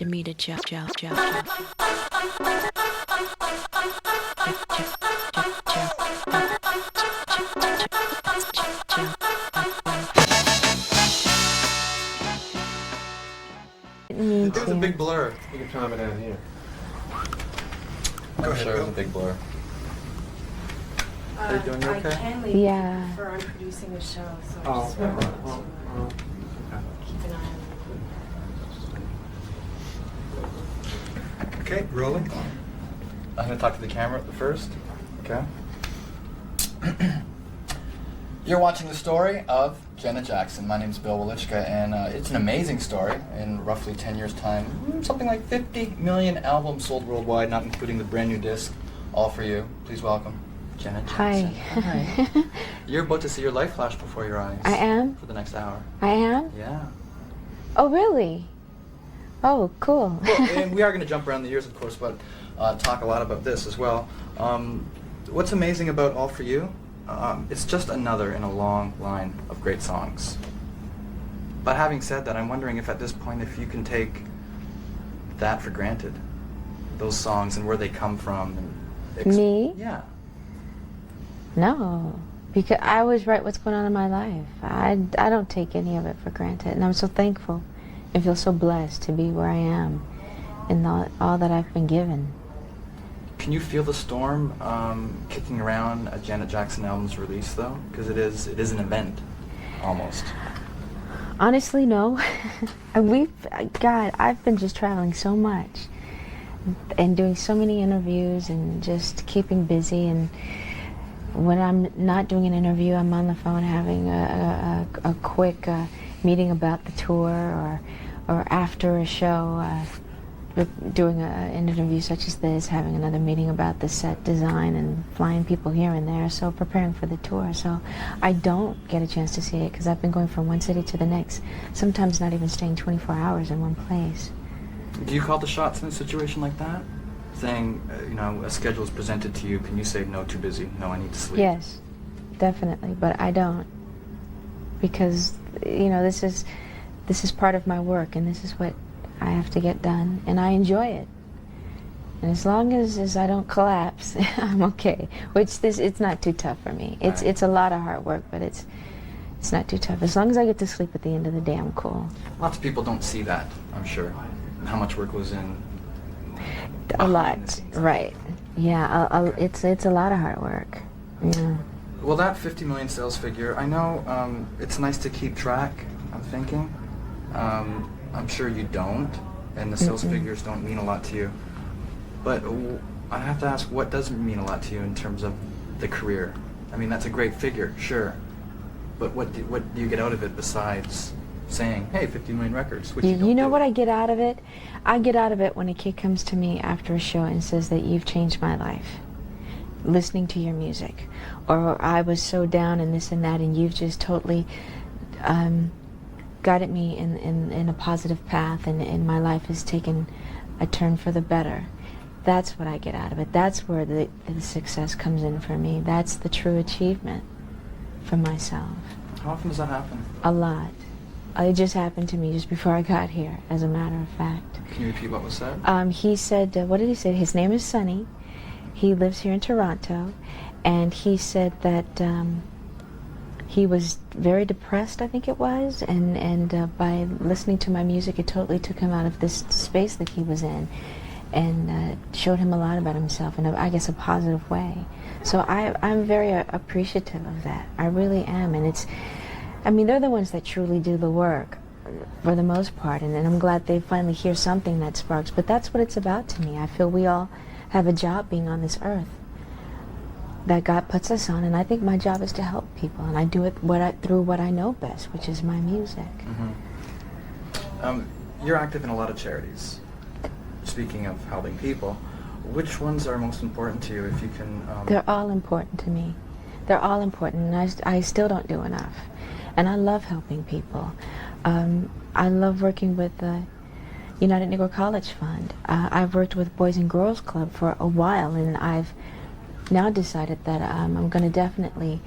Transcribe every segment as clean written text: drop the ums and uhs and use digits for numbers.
to meet a Joe. It was a big blur. You can time it down here. I'm sure it was a big blur. Are you doing okay? I can leave for I'm producing a show, so I just wanted to keep an eye on it. Okay, rolling. I'm going to talk to the camera first. Okay. You're watching the story of Janet Jackson. My name's Bill Wolichka, and it's an amazing story. In roughly 10 years' time, something like 50 million albums sold worldwide, not including the brand new disc. All for you. Please welcome Janet Jackson. Hi. Hi. You're about to see your life flash before your eyes. I am? For the next hour. I am? Yeah. Oh, really? Oh, cool. Well, and we are going to jump around the years, of course, but talk a lot about this as well. What's amazing about All For You? It's just another in a long line of great songs. But having said that, I'm wondering if at this point, if you can take that for granted, those songs and where they come from. And Me? Yeah. No, because I always write what's going on in my life. I don't take any of it for granted, and I'm so thankful and feel so blessed to be where I am and all that I've been given. Can you feel the storm kicking around a Janet Jackson album's release, though? Because it is an event, almost. Honestly, no. I've been just traveling so much and doing so many interviews and just keeping busy. And when I'm not doing an interview, I'm on the phone having a quick meeting about the tour, or after a show, doing an interview such as this, having another meeting about the set design and flying people here and there, so preparing for the tour. So I don't get a chance to see it because I've been going from one city to the next, sometimes not even staying 24 hours in one place. Do you call the shots in a situation like that? Saying, a schedule is presented to you, can you say, no, too busy, no, I need to sleep? Yes, definitely, but I don't. Because, this is part of my work, and this is what I have to get done, and I enjoy it. And as long as I don't collapse, I'm okay. It's not too tough for me. It's a lot of hard work, but it's not too tough. As long as I get to sleep at the end of the day, I'm cool. Lots of people don't see that, I'm sure. How much work goes in. A lot, right? Yeah, it's a lot of hard work. Yeah. Well, that 50 million sales figure, I know it's nice to keep track, I'm thinking. I'm sure you don't, and the sales figures don't mean a lot to you. But I have to ask, what does mean a lot to you in terms of the career? I mean, that's a great figure, sure. But what do you get out of it besides saying, hey, 50 million records, which you know what I get out of it? I get out of it when a kid comes to me after a show and says that you've changed my life, listening to your music. Or I was so down and this and that, and you've just totally guided me in a positive path, and my life has taken a turn for the better. That's what I get out of it. That's where the success comes in for me. That's the true achievement for myself. How often does that happen? A lot. It just happened to me just before I got here, as a matter of fact. Can you repeat what was said? He said, what did he say? His name is Sonny. He lives here in Toronto, and he said that he was very depressed, I think it was, and by listening to my music, it totally took him out of this space that he was in, and showed him a lot about himself in, I guess, a positive way. So I'm very appreciative of that. I really am, and they're the ones that truly do the work, for the most part, and I'm glad they finally hear something that sparks, but that's what it's about to me. I feel we all have a job being on this earth that God puts us on, and I think my job is to help people, and I do it through what I know best, which is my music. You're active in a lot of charities. Speaking of helping people, which ones are most important to you, if you can... They're all important to me. They're all important, and I still don't do enough. And I love helping people. I love working with the United Negro College Fund. I've worked with Boys and Girls Club for a while, and I've now decided that I'm going to definitely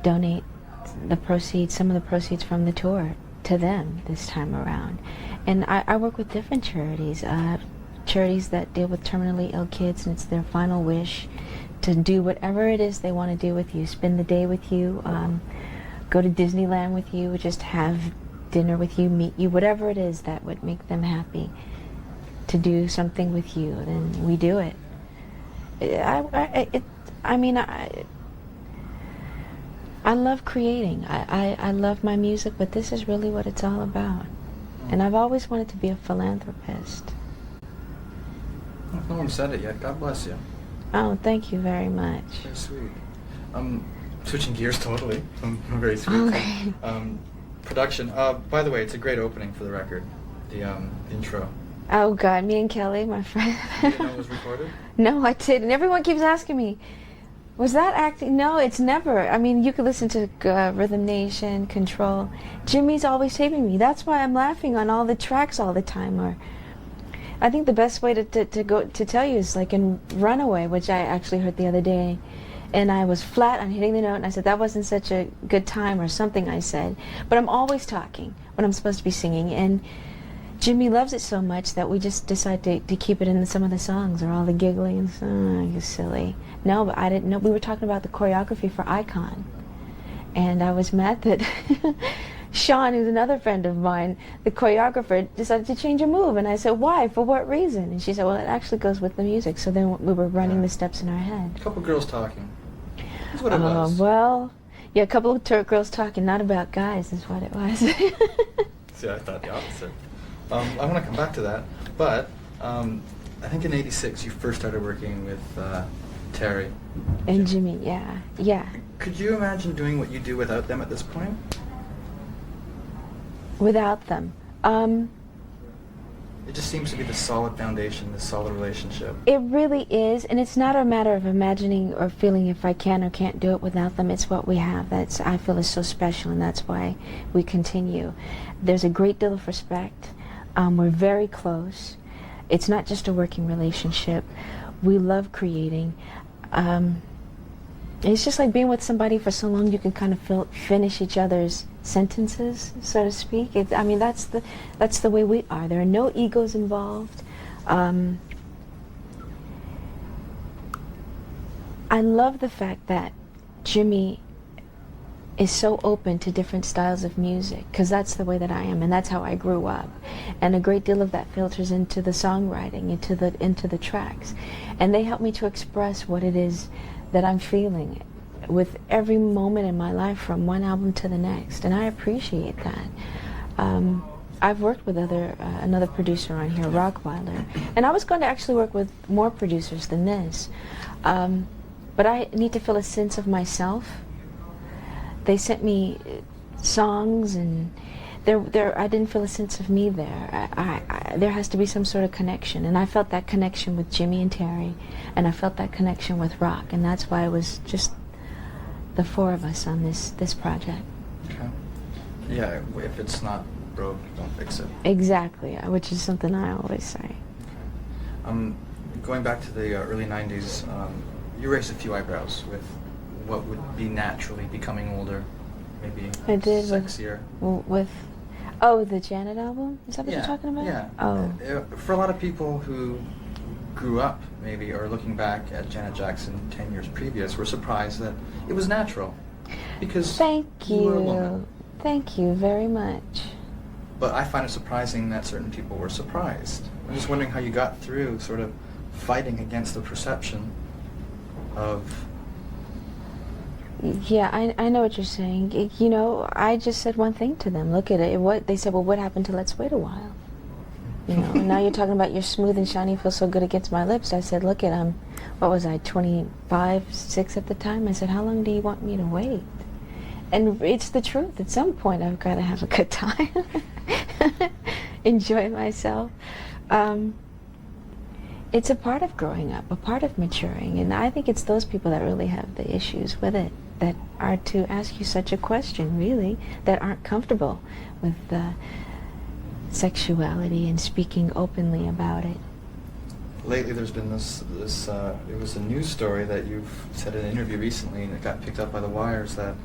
donate some of the proceeds from the tour to them this time around. And I work with different charities, charities that deal with terminally ill kids, and it's their final wish to do whatever it is they want to do with you, spend the day with you, go to Disneyland with you, just have dinner with you, meet you, whatever it is that would make them happy to do something with you, then we do it. I love creating. I love my music, but this is really what it's all about. And I've always wanted to be a philanthropist. No one said it yet. God bless you. Oh, thank you very much. Very sweet. Switching gears totally. Very sweet. Okay. Production. By the way, it's a great opening for the record. The intro. Oh God, me and Kelly, my friend. You didn't know it was recorded? No, I didn't. Everyone keeps asking me, was that acting? No, it's never. I mean, you could listen to Rhythm Nation, Control. Jimmy's always taping me. That's why I'm laughing on all the tracks all the time. Or, I think the best way to tell you is like in Runaway, which I actually heard the other day, and I was flat on hitting the note, and I said that wasn't such a good time or something I said. But I'm always talking when I'm supposed to be singing, and Jimmy loves it so much that we just decided to keep it in some of the songs, or all the giggling and oh, you're silly. No, but I didn't know. We were talking about the choreography for Icon, and I was mad that Sean, who's another friend of mine, the choreographer, decided to change a move, and I said, why? For what reason? And she said, well, it actually goes with the music. So then we were running the steps in our head. A couple girls talking. That's what it was. Well, yeah, a couple of girls talking, not about guys, is what it was. See, I thought the opposite. I want to come back to that, but I think in '86 you first started working with Terry. And Jimmy, yeah, yeah. Could you imagine doing what you do without them at this point? Without them. It just seems to be the solid foundation, the solid relationship. It really is, and it's not a matter of imagining or feeling if I can or can't do it without them. It's what we have that's I feel is so special, and that's why we continue. There's a great deal of respect. We're very close. It's not just a working relationship. We love creating. It's just like being with somebody for so long you can kind of finish each other's sentences, so to speak. I mean, that's the way we are. There are no egos involved. I love the fact that Jimmy is so open to different styles of music, because that's the way that I am, and that's how I grew up. And a great deal of that filters into the songwriting, into the tracks. And they help me to express what it is that I'm feeling with every moment in my life, from one album to the next, and I appreciate that. I've worked with another producer on here, Rockweiler, and I was going to actually work with more producers than this, but I need to feel a sense of myself. They sent me songs, and I didn't feel a sense of me there. There has to be some sort of connection, and I felt that connection with Jimmy and Terry, and I felt that connection with Rock, and that's why it was just the four of us on this project. Okay. Yeah, if it's not broke, don't fix it. Exactly, which is something I always say. Okay. Going back to the early 90s, you raised a few eyebrows with what would be naturally becoming older, maybe I did sexier. With the Janet album? Is that what you're talking about? Yeah. Oh. For a lot of people who grew up, maybe, or looking back at Janet Jackson 10 years previous, were surprised that it was natural. Because Thank you were a woman. Thank you very much. But I find it surprising that certain people were surprised. I'm just wondering how you got through sort of fighting against the perception of... Yeah, I know what you're saying. You know, I just said one thing to them. Look at it. They said, well, what happened to Let's Wait a While? You know, and now you're talking about you're smooth and shiny, feels so good against my lips. I said, look at what was I, 25, 6 at the time? I said, how long do you want me to wait? And it's the truth. At some point, I've got to have a good time, enjoy myself. It's a part of growing up, a part of maturing, and I think it's those people that really have the issues with it, that are to ask you such a question, really, that aren't comfortable with sexuality and speaking openly about it. Lately there's been this it was a news story that you've said in an interview recently, and it got picked up by the wires, that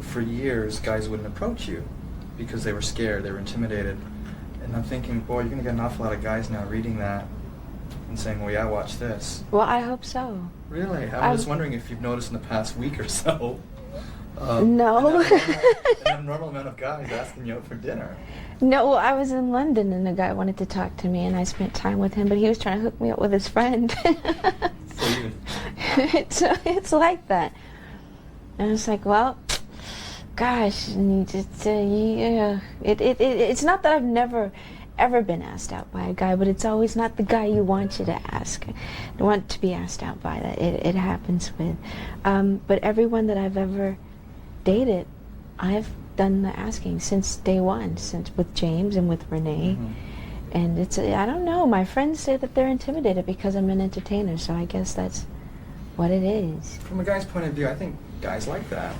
for years guys wouldn't approach you because they were scared, they were intimidated. And I'm thinking, boy, you're gonna get an awful lot of guys now reading that and saying, well, yeah, watch this. Well, I hope so. Really? I'm just wondering if you've noticed in the past week or so. No. An abnormal amount of guys asking you out for dinner. No, I was in London and a guy wanted to talk to me and I spent time with him, but he was trying to hook me up with his friend. So you... it's like that. And it's like, well, gosh, and you just, yeah. It's not that I've never ever been asked out by a guy, but it's always not the guy you want to be asked out by. That it happens with. But everyone that I've ever dated, I've done the asking since day one, since with James and with Renee. Mm-hmm. And it's, I don't know, my friends say that they're intimidated because I'm an entertainer, so I guess that's what it is. From a guy's point of view, I think guys like that.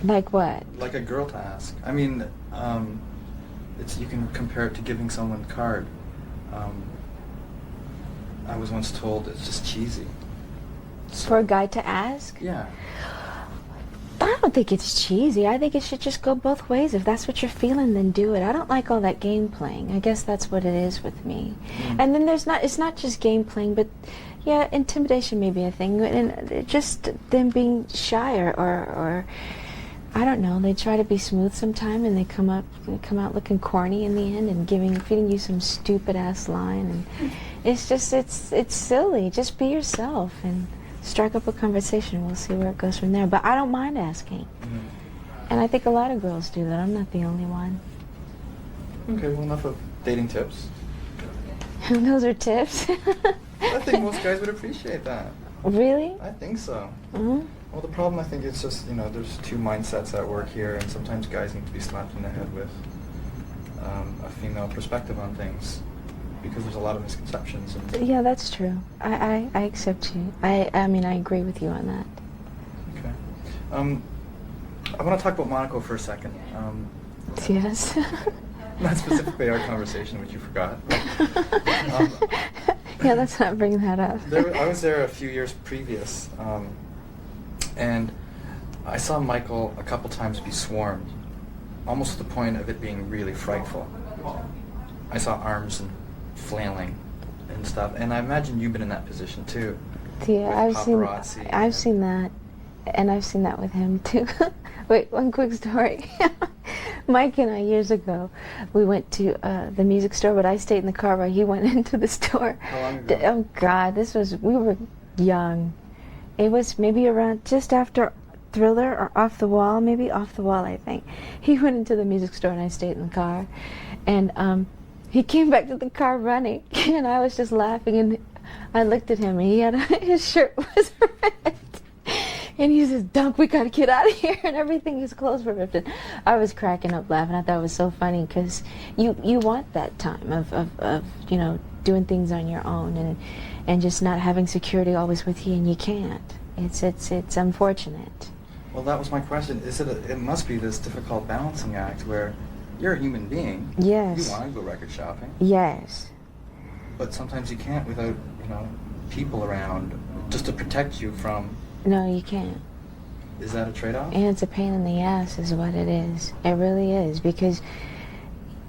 Like what? Like a girl to ask. I mean, it's, you can compare it to giving someone a card. I was once told it's just cheesy. So, For a guy to ask? yeah. I don't think it's cheesy. I think it should just go both ways. If that's what you're feeling, then do it. I don't like all that game playing. I guess that's what it is with me. And then it's not just game playing, but yeah, intimidation may be a thing. And just them being shy or I don't know, they try to be smooth sometime and they come out looking corny in the end and feeding you some stupid ass line, and it's just it's silly. Just be yourself and strike up a conversation. We'll see where it goes from there. But I don't mind asking. And I think a lot of girls do that. I'm not the only one. Okay, well, enough of dating tips. Those are tips. I think most guys would appreciate that. Really? I think so. Mm-hmm. Well, the problem, I think, it's just, there's two mindsets at work here, and sometimes guys need to be slapped in the head with a female perspective on things, because there's a lot of misconceptions. And Yeah, that's true. I accept you. I mean, I agree with you on that. Okay. I want to talk about Monaco for a second. Yes. Not specifically our conversation, which you forgot. Yeah, let's not bring that up. I was there a few years previous, and I saw Michael a couple times be swarmed, almost to the point of it being really frightful. I saw arms and flailing and stuff, and I imagine you've been in that position too. Yeah, with paparazzi I've seen that, and I've seen that with him too. Wait, one quick story. Mike and I, years ago, we went to the music store, but I stayed in the car while he went into the store. How long ago? Oh God, we were young. It was maybe around just after Thriller or Off the Wall, maybe Off the Wall, I think. He went into the music store and I stayed in the car. And he came back to the car running, and I was just laughing, and I looked at him, and he had his shirt was red. And he says, "Dunk, we gotta get out of here," and everything, his clothes were ripped. And I was cracking up laughing. I thought it was so funny, because you want that time of doing things on your own and just not having security always with you, and you can't. It's unfortunate. Well, that was my question. It must be this difficult balancing act where you're a human being. Yes. You want to go record shopping. Yes. But sometimes you can't without, people around just to protect you from. No, you can't. Is that a trade-off? And it's a pain in the ass is what it is. It really is, because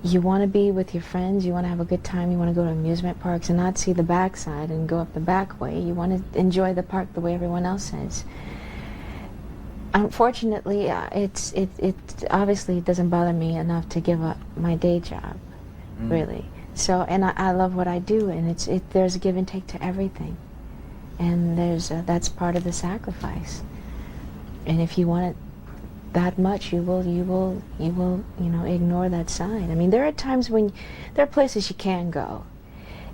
you want to be with your friends, you want to have a good time, you want to go to amusement parks and not see the backside and go up the back way. You want to enjoy the park the way everyone else is. Unfortunately, it obviously doesn't bother me enough to give up my day job, really. So, and I love what I do, and there's a give and take to everything. And that's part of the sacrifice. And if you want it that much, you will ignore that side. I mean, there are times when there are places you can go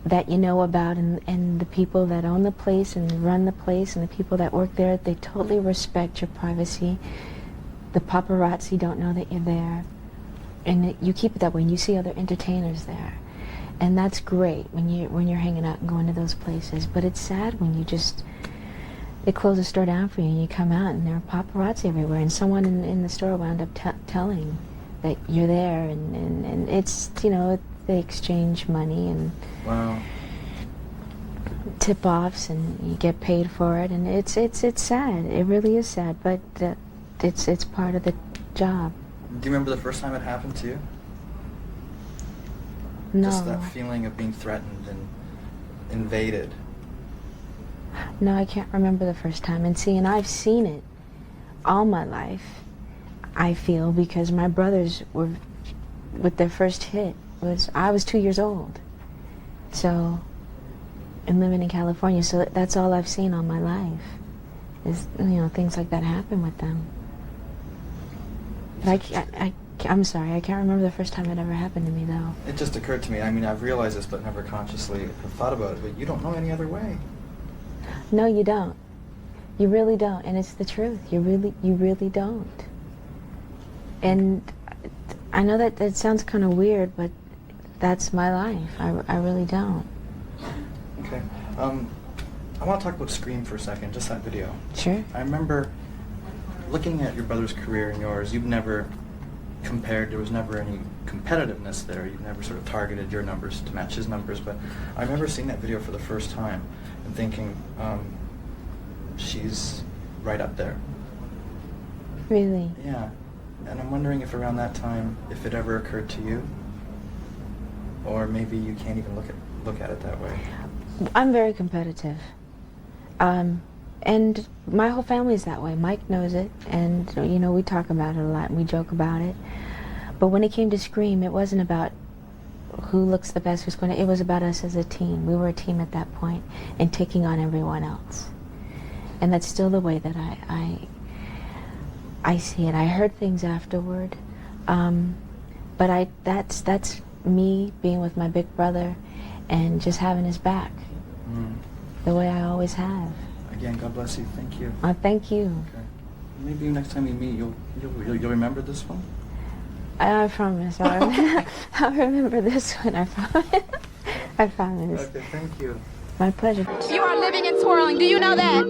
that you know about, and the people that own the place and run the place and the people that work there, they totally respect your privacy. The paparazzi don't know that you're there, and you keep it that way. And you see other entertainers there. And that's great when you're hanging out and going to those places. But it's sad when they close the store down for you and you come out and there are paparazzi everywhere. And someone in the store wound up telling that you're there, and it's they exchange money and Wow. tip-offs, and you get paid for it, and it's sad. It really is sad, but it's part of the job. Do you remember the first time it happened to you? No. Just that feeling of being threatened and invaded. No, I can't remember the first time. And see, and I've seen it all my life, I feel, because my brothers were, with their first hit, I was 2 years old. So, and living in California, so that's all I've seen all my life, is, you know, things like that happen with them. But I'm sorry, I can't remember the first time it ever happened to me, though. It just occurred to me, I mean, I've realized this, but never consciously have thought about it, but you don't know any other way. No, you don't. You really don't, and it's the truth. You really don't. And I know that it sounds kind of weird, but that's my life. I really don't. Okay. I want to talk about Scream for a second, just that video. Sure. I remember looking at your brother's career and yours. You've never compared, there was never any competitiveness there. You've never sort of targeted your numbers to match his numbers, but I remember seeing that video for the first time and thinking, she's right up there. Really? Yeah. And I'm wondering if around that time, if it ever occurred to you, or maybe you can't even look at it that way. I'm very competitive. And my whole family's that way. Mike knows it, and you know, we talk about it a lot and we joke about it. But when it came to Scream, it wasn't about who looks the best, who's going to, it was about us as a team. We were a team at that point and taking on everyone else. And that's still the way that I see it. I heard things afterward, but that's me being with my big brother and just having his back, the way I always have. Again, God bless you. Thank you. Thank you. Okay. Maybe next time we meet, you'll remember this one. I promise. I'll remember this one. I promise. I promise. Okay. Thank you. My pleasure. You are living and twirling. Do you know that?